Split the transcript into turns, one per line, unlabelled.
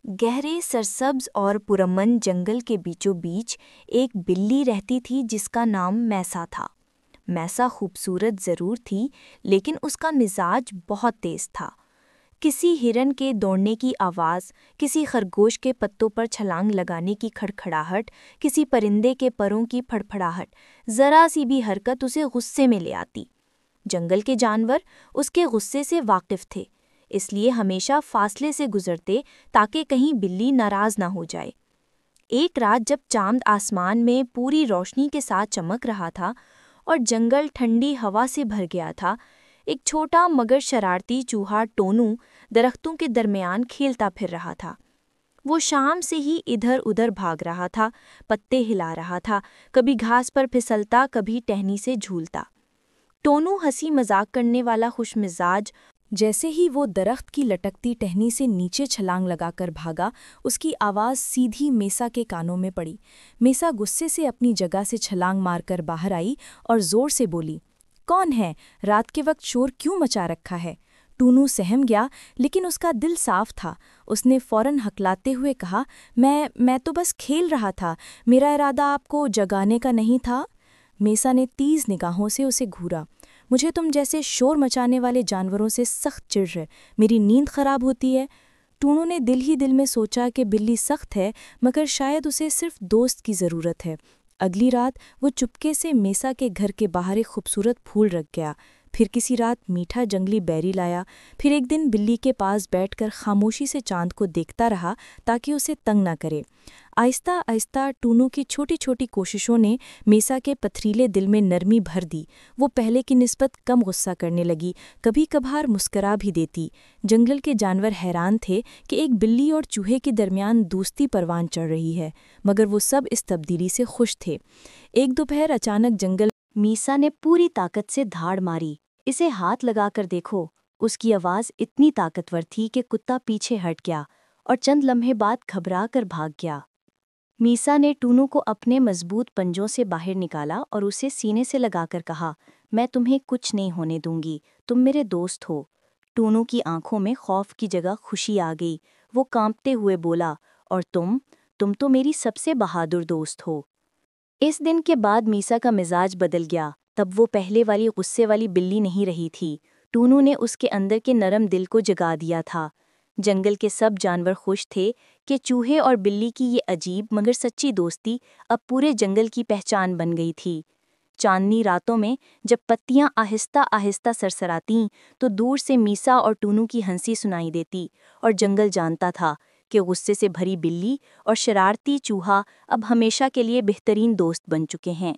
گہرے سرسبز اور پرامن جنگل کے بیچوں بیچ ایک بلی رہتی تھی جس کا نام میسا تھا۔ میسا خوبصورت ضرور تھی لیکن اس کا مزاج بہت تیز تھا۔ کسی ہرن کے دوڑنے کی آواز، کسی خرگوش کے پتوں پر چھلانگ لگانے کی کھڑکھڑاہٹ، کسی پرندے کے پروں کی پھڑپھڑاہٹ، ذرا سی بھی حرکت اسے غصے میں لے آتی۔ جنگل کے جانور اس کے غصے سے واقف تھے، اس لیے ہمیشہ فاصلے سے گزرتے تاکہ کہیں بلی ناراض نہ ہو جائے۔ ایک رات جب چاند آسمان میں پوری روشنی کے ساتھ چمک رہا تھا اور جنگل ٹھنڈی ہوا سے بھر گیا تھا، ایک چھوٹا مگر شرارتی چوہا ٹونو درختوں کے درمیان کھیلتا پھر رہا تھا۔ وہ شام سے ہی ادھر ادھر بھاگ رہا تھا، پتے ہلا رہا تھا، کبھی گھاس پر پھسلتا، کبھی ٹہنی سے جھولتا۔ ٹونو ہنسی مذاق کرنے والا خوش مزاج، جیسے ہی وہ درخت کی لٹکتی ٹہنی سے نیچے چھلانگ لگا کر بھاگا، اس کی آواز سیدھی میسا کے کانوں میں پڑی۔ میسا غصے سے اپنی جگہ سے چھلانگ مار کر باہر آئی اور زور سے بولی، کون ہے؟ رات کے وقت شور کیوں مچا رکھا ہے؟ ٹونو سہم گیا لیکن اس کا دل صاف تھا۔ اس نے فوراً ہکلاتے ہوئے کہا، میں تو بس کھیل رہا تھا، میرا ارادہ آپ کو جگانے کا نہیں تھا۔ میسا نے تیز نگاہوں سے اسے گھورا۔ مجھے تم جیسے شور مچانے والے جانوروں سے سخت چڑ ہے، میری نیند خراب ہوتی ہے۔ ٹونو نے دل ہی دل میں سوچا کہ بلی سخت ہے مگر شاید اسے صرف دوست کی ضرورت ہے۔ اگلی رات وہ چپکے سے میسا کے گھر کے باہر ایک خوبصورت پھول رکھ گیا، پھر کسی رات میٹھا جنگلی بیری لایا، پھر ایک دن بلی کے پاس بیٹھ کر خاموشی سے چاند کو دیکھتا رہا تاکہ اسے تنگ نہ کرے۔ آہستہ آہستہ ٹونو کی چھوٹی چھوٹی کوششوں نے میسا کے پتھریلے دل میں نرمی بھر دی۔ وہ پہلے کی نسبت کم غصہ کرنے لگی، کبھی کبھار مسکرا بھی دیتی۔ جنگل کے جانور حیران تھے کہ ایک بلی اور چوہے کے درمیان دوستی پروان چڑھ رہی ہے، مگر وہ سب اس تبدیلی سے خوش تھے۔ ایک دوپہر اچانک جنگل میسا نے پوری طاقت سے دھاڑ ماری۔ اسے ہاتھ لگا کر دیکھو۔ اس کی آواز اتنی طاقتور تھی کہ کتا پیچھے ہٹ گیا اور چند لمحے بعد گھبرا کر بھاگ گیا۔ میسا نے ٹونو کو اپنے مضبوط پنجوں سے باہر نکالا اور اسے سینے سے لگا کر کہا، میں تمہیں کچھ نہیں ہونے دوں گی، تم میرے دوست ہو۔ ٹونو کی آنکھوں میں خوف کی جگہ خوشی آ گئی۔ وہ کانپتے ہوئے بولا، اور تم تو میری سب سے بہادر دوست ہو۔ اس دن کے بعد میسا کا مزاج بدل گیا۔ تب وہ پہلے والی غصے والی بلی نہیں رہی تھی۔ ٹونو نے اس کے اندر کے نرم دل کو جگا دیا تھا۔ جنگل کے سب جانور خوش تھے کہ چوہے اور بلی کی یہ عجیب مگر سچی دوستی اب پورے جنگل کی پہچان بن گئی تھی۔ چاندنی راتوں میں جب پتیاں آہستہ آہستہ سرسراتیں تو دور سے میسا اور ٹونو کی ہنسی سنائی دیتی، اور جنگل جانتا تھا کہ غصے سے بھری بلی اور شرارتی چوہا اب ہمیشہ کے لیے بہترین دوست بن چکے ہیں۔